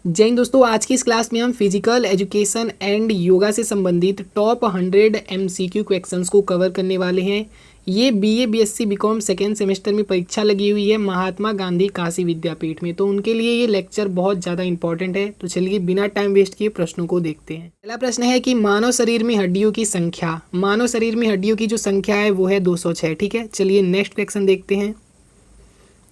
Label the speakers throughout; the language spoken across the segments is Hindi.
Speaker 1: जय हिंद दोस्तों, आज की इस क्लास में हम फिजिकल एजुकेशन एंड योगा से संबंधित टॉप 100 एमसीक्यू क्वेश्चंस को कवर करने वाले हैं। ये BA BSc BCom second semester में परीक्षा लगी हुई है महात्मा गांधी काशी विद्यापीठ में, तो उनके लिए ये लेक्चर बहुत ज़्यादा इंपॉर्टेंट है। तो चलिए बिना टाइम वेस्ट किए प्रश्नों को देखते हैं। पहला प्रश्न है कि मानव शरीर में हड्डियों की संख्या, मानव शरीर में हड्डियों की जो संख्या है वो है 206। ठीक है, चलिए नेक्स्ट क्वेश्चन देखते हैं।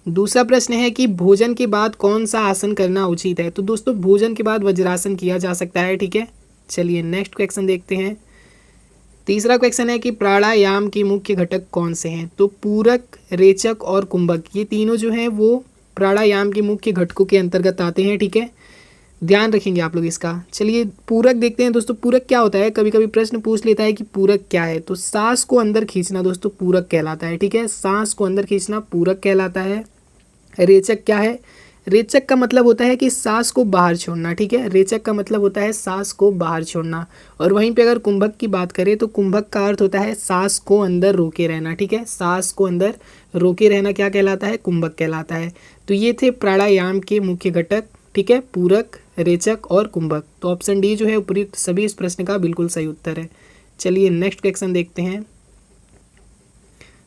Speaker 1: दूसरा प्रश्न है कि भोजन के बाद कौन सा आसन करना उचित है। तो दोस्तों भोजन के बाद वज्रासन किया जा सकता है। ठीक है, चलिए नेक्स्ट क्वेश्चन देखते हैं। तीसरा क्वेश्चन है कि प्राणायाम के मुख्य घटक कौन से हैं। तो पूरक, रेचक और कुंभक, ये तीनों जो हैं वो प्राणायाम के मुख्य घटकों के अंतर्गत आते हैं। ठीक है, ध्यान रखेंगे आप लोग इसका। चलिए पूरक देखते हैं दोस्तों। पूरक क्या होता है, कभी कभी प्रश्न पूछ लेता है कि पूरक क्या है। तो सांस को अंदर खींचना दोस्तों पूरक कहलाता है। ठीक है, सांस को अंदर खींचना पूरक कहलाता है। रेचक क्या है, रेचक का मतलब होता है कि सांस को बाहर छोड़ना। ठीक है, रेचक का मतलब होता है सांस को बाहर छोड़ना। और वहीं पे अगर कुंभक की बात करें तो कुंभक का अर्थ होता है सांस को अंदर रोके रहना। ठीक है, सांस को अंदर रोके रहना क्या कहलाता है, कुंभक कहलाता है। तो ये थे प्राणायाम के मुख्य घटक। ठीक है, पूरक, रेचक और कुंभक। तो ऑप्शन डी जो है उपयुक्त सभी इस प्रश्न का बिल्कुल सही उत्तर है। चलिए नेक्स्ट क्वेश्चन देखते हैं।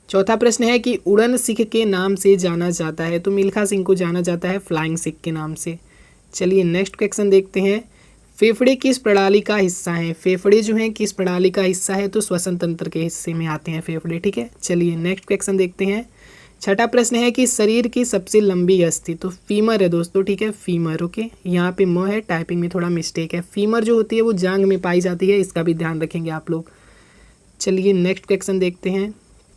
Speaker 1: चौथा प्रश्न है कि उड़न सिख के नाम से जाना जाता है। तो मिल्खा सिंह को जाना जाता है फ्लाइंग सिख के नाम से। चलिए नेक्स्ट क्वेश्चन देखते हैं। फेफड़े किस प्रणाली का हिस्सा हैं। फेफड़े जो हैं किस प्रणाली का हिस्सा है। तो श्वसन तंत्र के हिस्से में आते हैं फेफड़े। ठीक है, चलिए नेक्स्ट क्वेश्चन देखते हैं। छठा प्रश्न है कि शरीर की सबसे लंबी अस्थि। तो फीमर है दोस्तों। ठीक है, फीमर। ओके, यहाँ पे म है, टाइपिंग में थोड़ा मिस्टेक है। फीमर जो होती है वो जांग में पाई जाती है, इसका भी ध्यान रखेंगे आप लोग। चलिए नेक्स्ट क्वेश्चन देखते हैं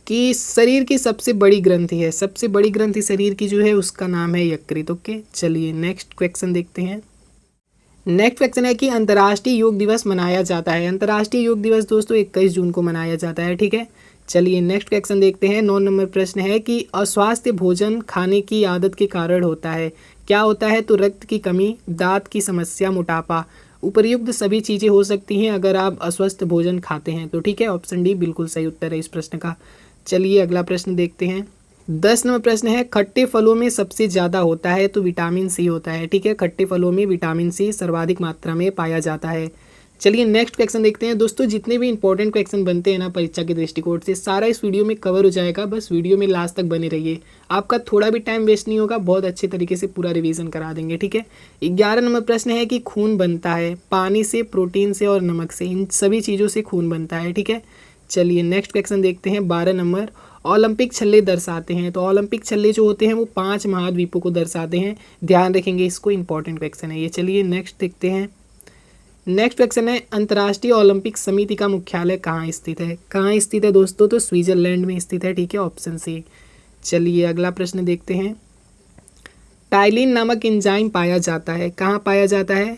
Speaker 1: कि शरीर की सबसे बड़ी ग्रंथि है। सबसे बड़ी ग्रंथि शरीर की जो है उसका नाम है यकृत। ओके, चलिए नेक्स्ट क्वेश्चन देखते हैं। नेक्स्ट क्वेश्चन है कि अंतर्राष्ट्रीय योग दिवस मनाया जाता है। अंतर्राष्ट्रीय योग दिवस दोस्तों 21 जून को मनाया जाता है। ठीक है, चलिए नेक्स्ट क्वेश्चन देखते हैं। 9 नंबर प्रश्न है कि अस्वास्थ्य भोजन खाने की आदत के कारण होता है। क्या होता है। तो रक्त की कमी, दांत की समस्या, मोटापा। उपर्युक्त सभी चीज़ें हो सकती हैं अगर आप अस्वस्थ भोजन खाते हैं। तो ठीक है, ऑप्शन डी बिल्कुल सही उत्तर है इस प्रश्न का। चलिए अगला प्रश्न देखते हैं। 10 नंबर प्रश्न है खट्टे फलों में सबसे ज़्यादा होता है। तो विटामिन सी होता है। ठीक है, खट्टे फलों में विटामिन सी सर्वाधिक मात्रा में पाया जाता है। चलिए नेक्स्ट क्वेश्चन देखते हैं। दोस्तों जितने भी इंपॉर्टेंट क्वेश्चन बनते हैं ना परीक्षा के दृष्टिकोण से, सारा इस वीडियो में कवर हो जाएगा। बस वीडियो में लास्ट तक बने रहिए, आपका थोड़ा भी टाइम वेस्ट नहीं होगा, बहुत अच्छे तरीके से पूरा रिवीजन करा देंगे। ठीक है, 11 नंबर प्रश्न है कि खून बनता है पानी से, प्रोटीन से और नमक से। इन सभी चीज़ों से खून बनता है। ठीक है, चलिए नेक्स्ट क्वेश्चन देखते हैं। 12 नंबर, ओलंपिक छल्ले दर्शाते हैं। तो ओलंपिक छल्ले जो होते हैं वो 5 महाद्वीपों को दर्शाते हैं, ध्यान रखेंगे इसको, इंपॉर्टेंट क्वेश्चन है ये। चलिए नेक्स्ट देखते हैं। नेक्स्ट क्वेश्चन है अंतर्राष्ट्रीय ओलंपिक समिति का मुख्यालय कहाँ स्थित है। कहाँ स्थित है दोस्तों। तो स्विट्जरलैंड में स्थित है। ठीक है, ऑप्शन सी। चलिए अगला प्रश्न देखते हैं। टाइलिन नामक एंजाइम पाया जाता है। कहाँ पाया जाता है।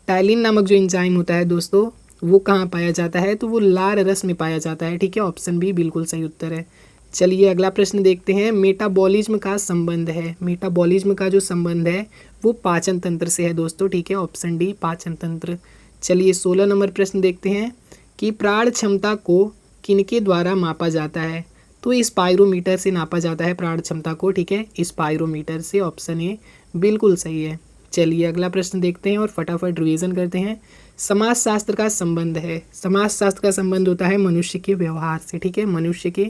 Speaker 1: टाइलिन नामक जो एंजाइम होता है दोस्तों वो कहाँ पाया जाता है। तो वो लार रस में पाया जाता है। ठीक है, ऑप्शन बी बिल्कुल सही उत्तर है। चलिए अगला प्रश्न देखते हैं। मेटाबॉलिज्म का संबंध है, मेटाबॉलिज्म का जो संबंध है वो पाचन तंत्र से है दोस्तों। ठीक है, ऑप्शन डी पाचन तंत्र। चलिए 16 नंबर प्रश्न देखते हैं कि प्राण क्षमता को किनके द्वारा मापा जाता है। तो स्पाइरोमीटर से नापा जाता है प्राण क्षमता को। ठीक है, स्पाइरोमीटर से, ऑप्शन ए बिल्कुल सही है। चलिए अगला प्रश्न देखते हैं और फटाफट रिवीजन करते हैं। समाजशास्त्र का संबंध है, समाजशास्त्र का संबंध होता है मनुष्य के व्यवहार से। ठीक है, मनुष्य के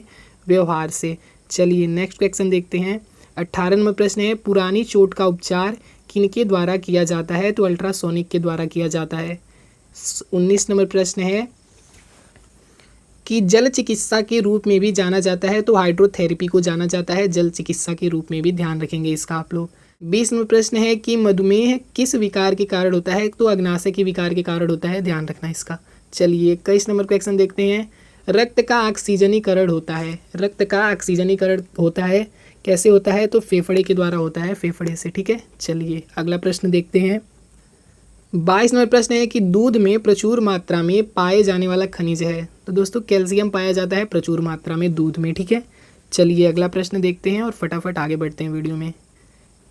Speaker 1: व्यवहार से। चलिए नेक्स्ट क्वेश्चन देखते हैं। 18 नंबर प्रश्न है पुरानी चोट का उपचार किनके द्वारा किया जाता है। तो अल्ट्रासोनिक के द्वारा किया जाता है। 19 नंबर प्रश्न है कि जल चिकित्सा के रूप में भी जाना जाता है। तो हाइड्रोथेरेपी को जाना जाता है जल चिकित्सा के रूप में भी, ध्यान रखेंगे इसका आप लोग। 20 नंबर प्रश्न है कि मधुमेह किस विकार के कारण होता है। तो अग्नाशय के विकार के कारण होता है, ध्यान रखना इसका। चलिए 21 नंबर क्वेश्चन देखते हैं। रक्त का ऑक्सीजनीकरण होता है, रक्त का ऑक्सीजनीकरण होता है, कैसे होता है। तो फेफड़े के द्वारा होता है, फेफड़े से। ठीक है, चलिए अगला प्रश्न देखते हैं। 22 नंबर प्रश्न है कि दूध में प्रचुर मात्रा में पाए जाने वाला खनिज है। तो दोस्तों कैल्शियम पाया जाता है प्रचुर मात्रा में दूध में। ठीक है, चलिए अगला प्रश्न देखते हैं और फटाफट आगे बढ़ते हैं वीडियो में।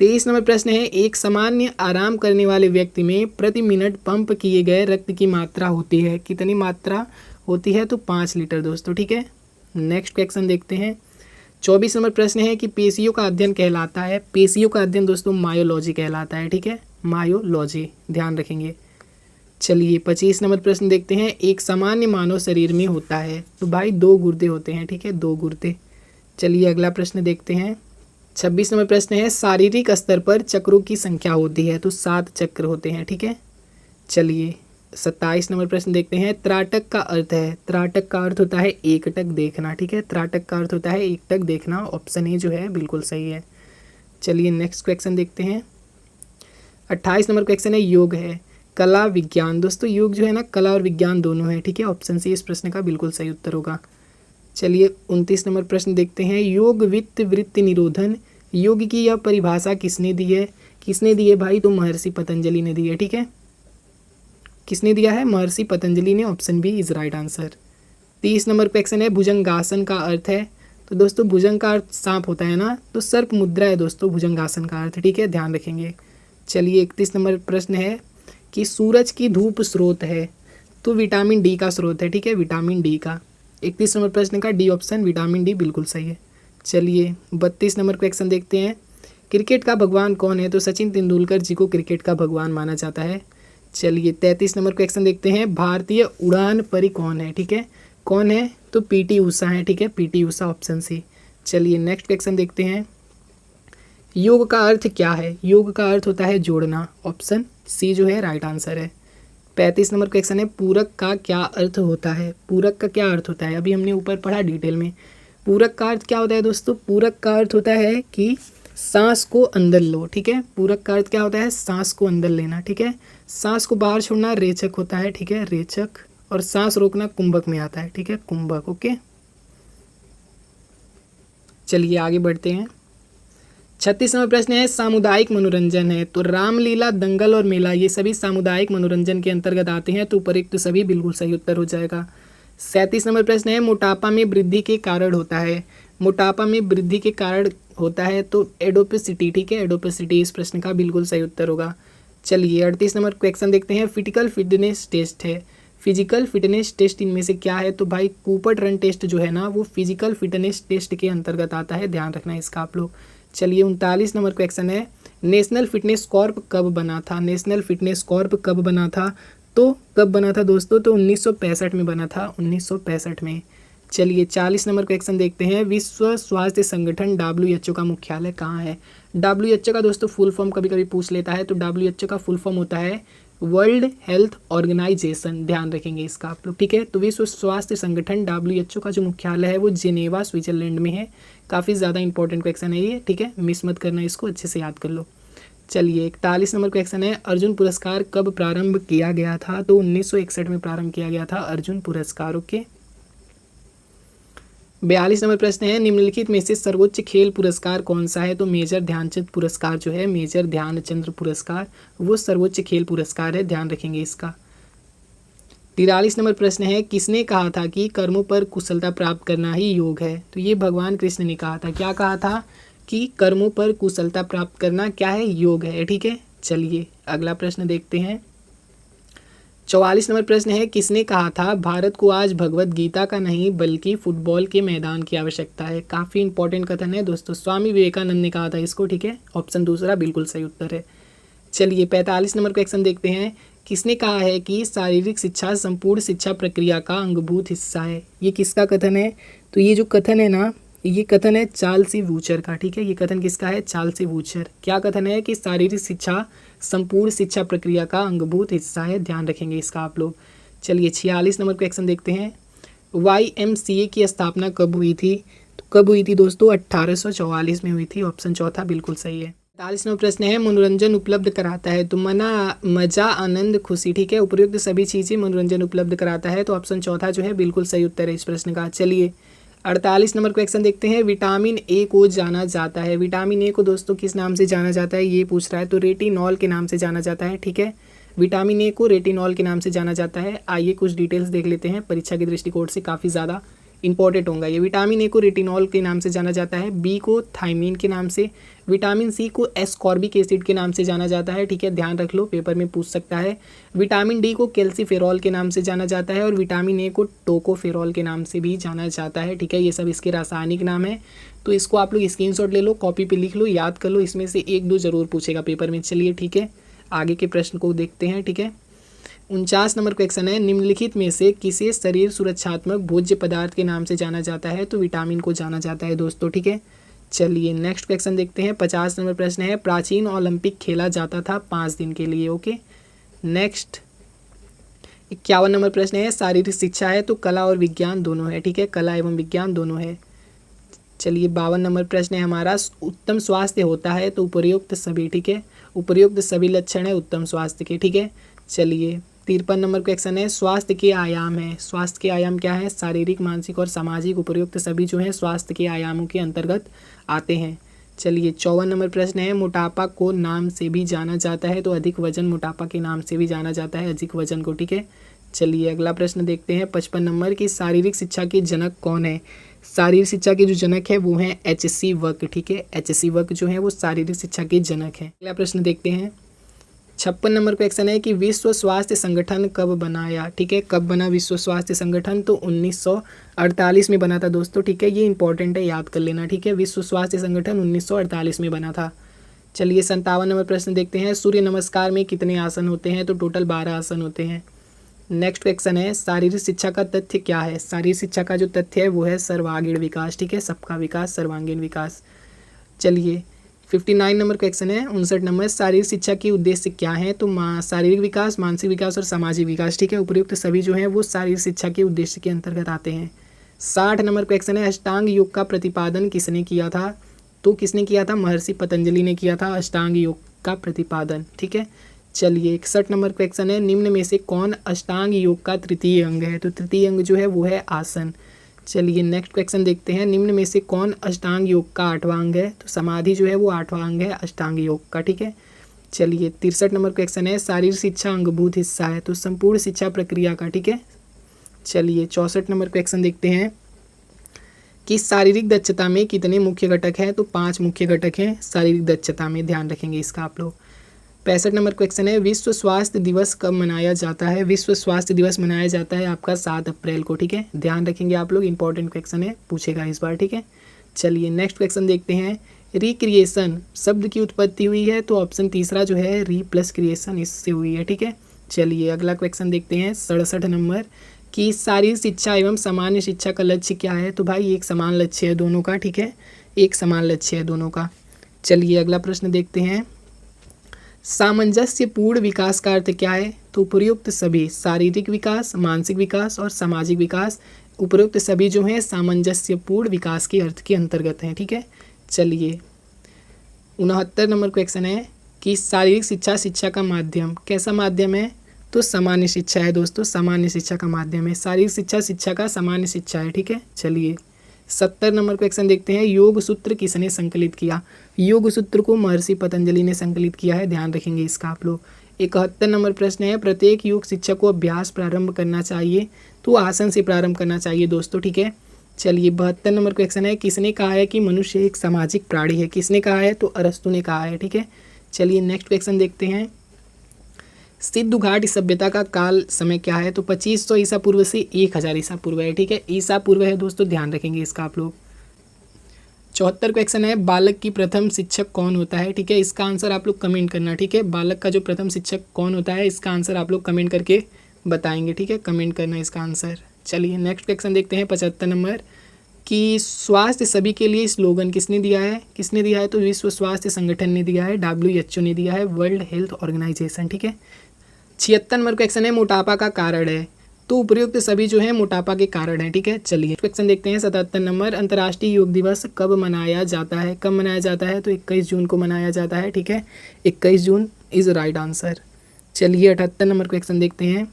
Speaker 1: 23 नंबर प्रश्न है एक सामान्य आराम करने वाले व्यक्ति में प्रति मिनट पंप किए गए रक्त की मात्रा होती है। कितनी मात्रा होती है। तो 5 लीटर दोस्तों। ठीक है, नेक्स्ट क्वेश्चन देखते हैं। 24 नंबर प्रश्न है कि पेशियों का अध्ययन कहलाता है। पेशियों का अध्ययन दोस्तों मायोलॉजी कहलाता है। ठीक है, मायोलॉजी, ध्यान रखेंगे। चलिए 25 नंबर प्रश्न देखते हैं। एक सामान्य मानव शरीर में होता है, तो भाई 2 गुर्दे होते हैं, ठीक है, 2 गुर्दे। चलिए अगला प्रश्न देखते हैं। 26 नंबर प्रश्न है, शारीरिक स्तर पर चक्रों की संख्या होती है, तो 7 चक्र होते हैं, ठीक है। चलिए 27 नंबर प्रश्न देखते हैं। त्राटक का अर्थ है, त्राटक का अर्थ होता है एकटक देखना, ठीक है, त्राटक का अर्थ होता है एकटक देखना। ऑप्शन ए जो है बिल्कुल सही है। चलिए नेक्स्ट क्वेश्चन देखते हैं। 28 नंबर क्वेश्चन है, योग है कला विज्ञान। दोस्तों योग जो है ना कला और विज्ञान दोनों है, ठीक है। ऑप्शन सी इस प्रश्न का बिल्कुल सही उत्तर होगा। चलिए 29 नंबर प्रश्न देखते हैं। योग वित्त वृत्ति निरोधन, योग की यह परिभाषा किसने दी है? किसने दी है भाई? तो महर्षि पतंजलि ने दी है, ठीक है। किसने दिया है? महर्षि पतंजलि ने। Option B is right answer. 30 number question है, भुजंगासन का अर्थ है। तो दोस्तों भुजंग का अर्थ सांप होता है ना, तो सर्प मुद्रा है दोस्तों भुजंगासन का अर्थ, ठीक है, ध्यान रखेंगे। चलिए 31 नंबर प्रश्न है कि सूरज की धूप स्रोत है, तो विटामिन डी का स्रोत है, ठीक है, विटामिन डी का। 31 नंबर प्रश्न का डी ऑप्शन विटामिन डी बिल्कुल सही है। चलिए 32 नंबर क्वेश्चन देखते हैं। क्रिकेट का भगवान कौन है? तो सचिन तेंदुलकर जी को क्रिकेट का भगवान माना जाता है। चलिए 33 नंबर क्वेश्चन देखते हैं। भारतीय उड़ान परी कौन है? ठीक है, कौन है? तो पीटी उषा है, ठीक है, पीटी उषा, ऑप्शन सी। चलिए नेक्स्ट क्वेश्चन देखते हैं। योग का अर्थ क्या है? योग का अर्थ होता है जोड़ना, ऑप्शन सी जो है राइट आंसर है। 35 नंबर क्वेश्चन है, पूरक का क्या अर्थ होता है? पूरक का क्या अर्थ होता है? अभी हमने ऊपर पढ़ा डिटेल में। पूरक का अर्थ क्या होता है दोस्तों? पूरक का अर्थ होता है कि सांस को अंदर लो, ठीक है। पूरक का अर्थ क्या होता है? सांस को अंदर लेना, ठीक है। सांस को बाहर छोड़ना रेचक होता है, ठीक है, रेचक। और सांस रोकना कुंभक में आता है, ठीक है, कुंभक। ओके, चलिए आगे बढ़ते हैं। 36 नंबर प्रश्न है, सामुदायिक मनोरंजन है, तो रामलीला, दंगल और मेला ये सभी सामुदायिक मनोरंजन के अंतर्गत आते हैं, तो उपरोक्त सभी बिल्कुल सही उत्तर हो जाएगा। 37 नंबर प्रश्न है, मोटापा में वृद्धि के कारण होता है। मोटापा में वृद्धि के कारण होता है तो एडोपेसिटी, ठीक है, एडोपेसिटी इस प्रश्न का बिल्कुल सही उत्तर होगा। चलिए 38 नंबर क्वेश्चन देखते हैं। फिजिकल फिटनेस टेस्ट है, फिजिकल फिटनेस टेस्ट इनमें से क्या है? तो भाई कूपर रन टेस्ट जो है ना वो फिजिकल फिटनेस टेस्ट के अंतर्गत आता है, ध्यान रखना इसका आप लोग। चलिए 39 नंबर क्वेश्चन है, नेशनल फिटनेस कॉर्प कब बना था? नेशनल फिटनेस कॉर्प कब बना था? तो कब बना था दोस्तों? तो 1965 में बना था, 1965 में। चलिए 40 नंबर क्वेश्चन देखते हैं। विश्व स्वास्थ्य संगठन WHO का मुख्यालय कहाँ है? WHO का दोस्तों फुल फॉर्म कभी कभी पूछ लेता है, तो WHO का फुल फॉर्म होता है वर्ल्ड हेल्थ ऑर्गेनाइजेशन, ध्यान रखेंगे इसका आप लोग, ठीक है। तो विश्व स्वास्थ्य संगठन WHO का जो मुख्यालय है वो जिनेवा स्विट्जरलैंड में है। काफ़ी ज़्यादा इंपॉर्टेंट क्वेश्चन है ये, ठीक है, मिस मत करना, इसको अच्छे से याद कर लो। चलिए 41 नंबर क्वेश्चन है, अर्जुन पुरस्कार कब प्रारंभ किया गया था? तो 1961 में प्रारंभ किया गया था अर्जुन पुरस्कार। ओके, 42 नंबर प्रश्न है, निम्नलिखित में से सर्वोच्च खेल पुरस्कार कौन सा है? तो मेजर ध्यानचंद पुरस्कार जो है, मेजर ध्यानचंद्र पुरस्कार, वो सर्वोच्च खेल पुरस्कार है, ध्यान रखेंगे इसका। 43 नंबर प्रश्न है, किसने कहा था कि कर्मों पर कुशलता प्राप्त करना ही योग है? तो ये भगवान कृष्ण ने कहा था। क्या कहा था? कि कर्मों पर कुशलता प्राप्त करना क्या है? योग है, ठीक है। चलिए अगला प्रश्न देखते हैं। 44 नंबर प्रश्न है, किसने कहा था भारत को आज भगवत गीता का नहीं बल्कि फुटबॉल के मैदान की आवश्यकता है? काफ़ी इंपॉर्टेंट कथन है दोस्तों, स्वामी विवेकानंद ने कहा था इसको, ठीक है। ऑप्शन दूसरा बिल्कुल सही उत्तर है। चलिए 45 नंबर क्वेश्चन देखते हैं। किसने कहा है कि शारीरिक शिक्षा संपूर्ण शिक्षा प्रक्रिया का अंगभूत हिस्सा है? ये किसका कथन है? तो ये जो कथन है ना, ये कथन है चार्ल्स सी वूचर का, ठीक है। ये कथन किसका है? चार्ल्स सी वूचर। क्या कथन है? कि शारीरिक शिक्षा संपूर्ण शिक्षा प्रक्रिया का अंगभूत हिस्सा है, ध्यान रखेंगे इसका आप लोग। चलिए 46 नंबर क्वेश्चन देखते हैं। YMCA की स्थापना कब हुई थी? तो कब हुई थी दोस्तों? 1844 में हुई थी, ऑप्शन चौथा बिल्कुल सही है। 45 नंबर प्रश्न है, मनोरंजन उपलब्ध कराता है, तो मजा, आनंद, खुशी, ठीक है, उपयुक्त सभी चीज़ें मनोरंजन उपलब्ध कराता है, तो ऑप्शन चौथा जो है बिल्कुल सही उत्तर है इस प्रश्न का। चलिए 48 नंबर क्वेश्चन देखते हैं। विटामिन ए को जाना जाता है, विटामिन ए को दोस्तों किस नाम से जाना जाता है ये पूछ रहा है, तो रेटिनॉल के नाम से जाना जाता है, ठीक है। विटामिन ए को रेटिनॉल के नाम से जाना जाता है। आइए कुछ डिटेल्स देख लेते हैं, परीक्षा के दृष्टिकोण से काफ़ी ज़्यादा इंपॉर्टेंट होगा ये। विटामिन ए को रेटिनॉल के नाम से जाना जाता है, बी को थायमीन के नाम से, विटामिन सी को एस्कॉर्बिक एसिड के नाम से जाना जाता है, ठीक है, ध्यान रख लो, पेपर में पूछ सकता है। विटामिन डी को कैल्सीफेरॉल के नाम से जाना जाता है और विटामिन ए को टोकोफेरॉल के नाम से भी जाना जाता है, ठीक है। ये सब इसके रासायनिक नाम है, तो इसको आप लोग स्क्रीनशॉट ले लो, कॉपी पे लिख लो, याद कर लो, इसमें से 1-2 जरूर पूछेगा पेपर में। चलिए ठीक है, आगे के प्रश्न को देखते हैं, ठीक है। 49 नंबर क्वेश्चन है, निम्नलिखित में से किसे शरीर सुरक्षात्मक भोज्य पदार्थ के नाम से जाना जाता है? तो विटामिन को जाना जाता है दोस्तों, ठीक है। चलिए नेक्स्ट क्वेश्चन देखते हैं। 50 नंबर प्रश्न है, प्राचीन ओलंपिक खेला जाता था 5 दिन के लिए, ओके। नेक्स्ट 51 नंबर प्रश्न है, शारीरिक शिक्षा है तो कला और विज्ञान दोनों है, ठीक है, कला एवं विज्ञान दोनों है। चलिए 52 नंबर प्रश्न है हमारा, उत्तम स्वास्थ्य होता है तो उपयुक्त सभी, ठीक है, उपयुक्त सभी लक्षण है उत्तम स्वास्थ्य के, ठीक है। चलिए 53 नंबर क्वेश्चन है, स्वास्थ्य के आयाम है, स्वास्थ्य के आयाम क्या है? शारीरिक, मानसिक और सामाजिक, उपयुक्त सभी जो है स्वास्थ्य के आयामों के अंतर्गत आते हैं। चलिए 54 नंबर प्रश्न है, मोटापा को नाम से भी जाना जाता है तो अधिक वजन मोटापा के नाम से भी जाना जाता है, अधिक वजन को, ठीक है। चलिए अगला प्रश्न देखते हैं 55 नंबर की, शारीरिक शिक्षा के जनक कौन है? शारीरिक शिक्षा के जो जनक है वो हैं एच.सी. वर्क, ठीक है, एच.सी. वर्क जो है वो शारीरिक शिक्षा के जनक हैं। अगला प्रश्न देखते हैं 56 नंबर क्वेश्चन है कि विश्व स्वास्थ्य संगठन कब बनाया? ठीक है, कब बना विश्व स्वास्थ्य संगठन? तो 1948 में बना था दोस्तों, ठीक है, ये इंपॉर्टेंट है, याद कर लेना, ठीक है, विश्व स्वास्थ्य संगठन 1948 में बना था। चलिए 57 नंबर प्रश्न देखते हैं, सूर्य नमस्कार में कितने आसन होते हैं? तो टोटल 12 आसन होते हैं। नेक्स्ट क्वेश्चन है, शारीरिक शिक्षा का तथ्य क्या है? शारीरिक शिक्षा का जो तथ्य है वो है सर्वांगीण विकास, ठीक है, सबका विकास, सर्वांगीण विकास। चलिए 59 नंबर क्वेश्चन है, 59 नंबर, शारीरिक शिक्षा के उद्देश्य क्या है? तो शारीरिक विकास, मानसिक विकास और सामाजिक विकास, ठीक है, उपयुक्त सभी जो हैं वो शारीरिक शिक्षा के उद्देश्य के अंतर्गत आते हैं। 60 नंबर क्वेश्चन है, अष्टांग योग का प्रतिपादन किसने किया था? तो किसने किया था? महर्षि पतंजलि ने किया था अष्टांग योग का प्रतिपादन, ठीक है। चलिए 61 नंबर क्वेश्चन है, निम्न में से कौन अष्टांग योग का तृतीय अंग है? तो तृतीय अंग जो है वो है आसन। चलिए नेक्स्ट क्वेश्चन देखते हैं, निम्न में से कौन अष्टांग योग का 8वां अंग है? तो समाधि जो है वो 8वां अंग है अष्टांग योग का, ठीक है। चलिए 63 नंबर क्वेश्चन है, शारीरिक शिक्षा अंगभूत हिस्सा है? तो संपूर्ण शिक्षा प्रक्रिया का, ठीक है। चलिए 64 नंबर क्वेश्चन देखते हैं कि शारीरिक दक्षता में कितने मुख्य घटक हैं? तो 5 मुख्य घटक हैं शारीरिक दक्षता में, ध्यान रखेंगे इसका आप लोग। 65 नंबर क्वेश्चन है, विश्व स्वास्थ्य दिवस कब मनाया जाता है? विश्व स्वास्थ्य दिवस मनाया जाता है आपका 7 अप्रैल को, ठीक है, ध्यान रखेंगे आप लोग, इंपॉर्टेंट क्वेश्चन है, पूछेगा इस बार, ठीक है। चलिए नेक्स्ट क्वेश्चन देखते हैं, रिक्रिएशन शब्द की उत्पत्ति हुई है? तो ऑप्शन तीसरा जो है री प्लस क्रिएशन, इससे हुई है, ठीक है। चलिए अगला क्वेश्चन देखते हैं 67 नंबर कि शारीरिक शिक्षा एवं सामान्य शिक्षा का लक्ष्य क्या है? तो भाई एक समान लक्ष्य है दोनों का, ठीक है, एक समान लक्ष्य है दोनों का। चलिए अगला प्रश्न देखते हैं, सामंजस्यपूर्ण विकास का अर्थ क्या है? तो उपयुक्त सभी, शारीरिक विकास, मानसिक विकास और सामाजिक विकास, उपयुक्त सभी जो हैं सामंजस्यपूर्ण विकास के अर्थ के अंतर्गत हैं, ठीक है। चलिए 69 नंबर क्वेश्चन है कि शारीरिक शिक्षा शिक्षा का माध्यम कैसा माध्यम है? तो सामान्य शिक्षा है दोस्तों, सामान्य शिक्षा का माध्यम है, शारीरिक शिक्षा शिक्षा का सामान्य शिक्षा है, ठीक है। चलिए 70 नंबर क्वेश्चन देखते हैं, योग सूत्र किसने संकलित किया? योग सूत्र को महर्षि पतंजलि ने संकलित किया है, ध्यान रखेंगे इसका आप लोग। 71 नंबर प्रश्न है, प्रत्येक योग शिक्षक को अभ्यास प्रारंभ करना चाहिए? तो आसन से प्रारंभ करना चाहिए दोस्तों, ठीक है। चलिए 72 नंबर क्वेश्चन है, किसने कहा है कि मनुष्य एक सामाजिक प्राणी है? किसने कहा है? तो अरस्तु ने कहा है, ठीक है। चलिए नेक्स्ट क्वेश्चन देखते हैं, सिंधु घाटी सभ्यता का काल समय क्या है? तो 2500 ईसा पूर्व से 1000 ईसा पूर्व है, ठीक है, ईसा पूर्व है दोस्तों, ध्यान रखेंगे इसका आप लोग। 74 क्वेश्चन है, बालक की प्रथम शिक्षक कौन होता है? ठीक है, इसका आंसर आप लोग कमेंट करना, ठीक है, बालक का जो प्रथम शिक्षक कौन होता है इसका आंसर आप लोग कमेंट करके बताएंगे, ठीक है, कमेंट करना इसका आंसर। चलिए नेक्स्ट क्वेश्चन देखते हैं 75 नंबर कि स्वास्थ्य सभी के लिए स्लोगन किसने दिया है? किसने दिया है? तो विश्व स्वास्थ्य संगठन ने दिया है, WHO ने दिया है, वर्ल्ड हेल्थ ऑर्गेनाइजेशन, ठीक है। 76 नंबर क्वेश्चन है, मोटापा का कारण है? तो उपयुक्त सभी जो है मोटापा के कारण है, ठीक है। चलिए क्वेश्चन देखते हैं 77 नंबर, अंतर्राष्ट्रीय योग दिवस कब मनाया जाता है? कब मनाया जाता है? तो 21 जून को मनाया जाता है, ठीक है, 21 जून इज़ राइट आंसर। चलिए 78 नंबर क्वेश्चन देखते हैं,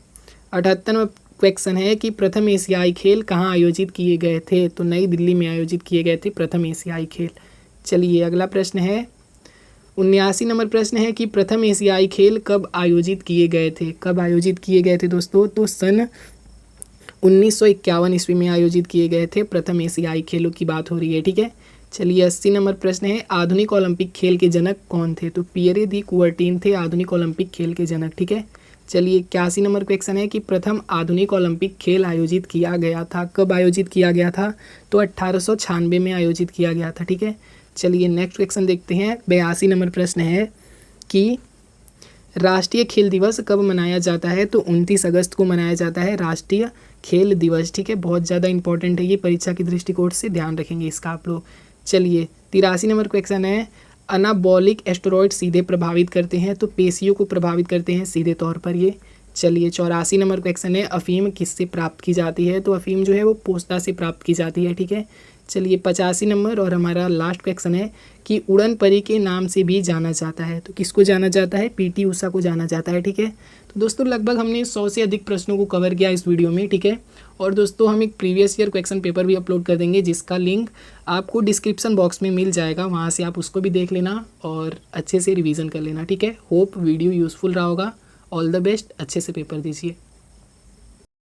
Speaker 1: 78 नंबर क्वेश्चन है कि प्रथम एशियाई खेल कहाँ आयोजित किए गए थे? तो नई दिल्ली में आयोजित किए गए थे प्रथम एशियाई खेल। चलिए अगला प्रश्न है 79 नंबर प्रश्न है कि प्रथम एशियाई खेल कब आयोजित किए गए थे? कब आयोजित किए गए थे दोस्तों? तो सन 1951 ईस्वी में आयोजित किए गए थे, प्रथम एशियाई खेलों की बात हो रही है, ठीक है। चलिए 80 नंबर प्रश्न है, आधुनिक ओलंपिक खेल के जनक कौन थे? तो पियरे दी कुबर्टीन थे आधुनिक ओलंपिक खेल के जनक, ठीक है। चलिए 81 नंबर क्वेश्चन है कि प्रथम आधुनिक ओलंपिक खेल आयोजित किया गया था, कब आयोजित किया गया था? तो 1896 में आयोजित किया गया था, ठीक है। चलिए नेक्स्ट क्वेश्चन देखते हैं 82 नंबर प्रश्न है कि राष्ट्रीय खेल दिवस कब मनाया जाता है? तो 29 अगस्त को मनाया जाता है राष्ट्रीय खेल दिवस। ठीक है, बहुत ज़्यादा इंपॉर्टेंट है ये परीक्षा के दृष्टिकोण से, ध्यान रखेंगे इसका आप लोग। चलिए 83 नंबर क्वेश्चन है, अनाबॉलिक एस्टेरॉयड सीधे प्रभावित करते हैं? तो पेशियों को प्रभावित करते हैं सीधे तौर पर ये। चलिए 84 नंबर क्वेश्चन है, अफीम किससे प्राप्त की जाती है? तो अफीम जो है वो पोस्ता से प्राप्त की जाती है। ठीक है, चलिए 85 नंबर और हमारा लास्ट क्वेश्चन है कि उड़न परी के नाम से भी जाना जाता है? तो किसको जाना जाता है? पीटी उषा को जाना जाता है। ठीक है, तो दोस्तों लगभग हमने 100 से अधिक प्रश्नों को कवर किया इस वीडियो में। ठीक है, और दोस्तों हम एक प्रीवियस ईयर क्वेश्चन पेपर भी अपलोड कर देंगे जिसका लिंक आपको डिस्क्रिप्शन बॉक्स में मिल जाएगा, वहाँ से आप उसको भी देख लेना और अच्छे से रिवीजन कर लेना। ठीक है, होप वीडियो यूज़फुल रहा होगा। ऑल द बेस्ट, अच्छे से पेपर दीजिए।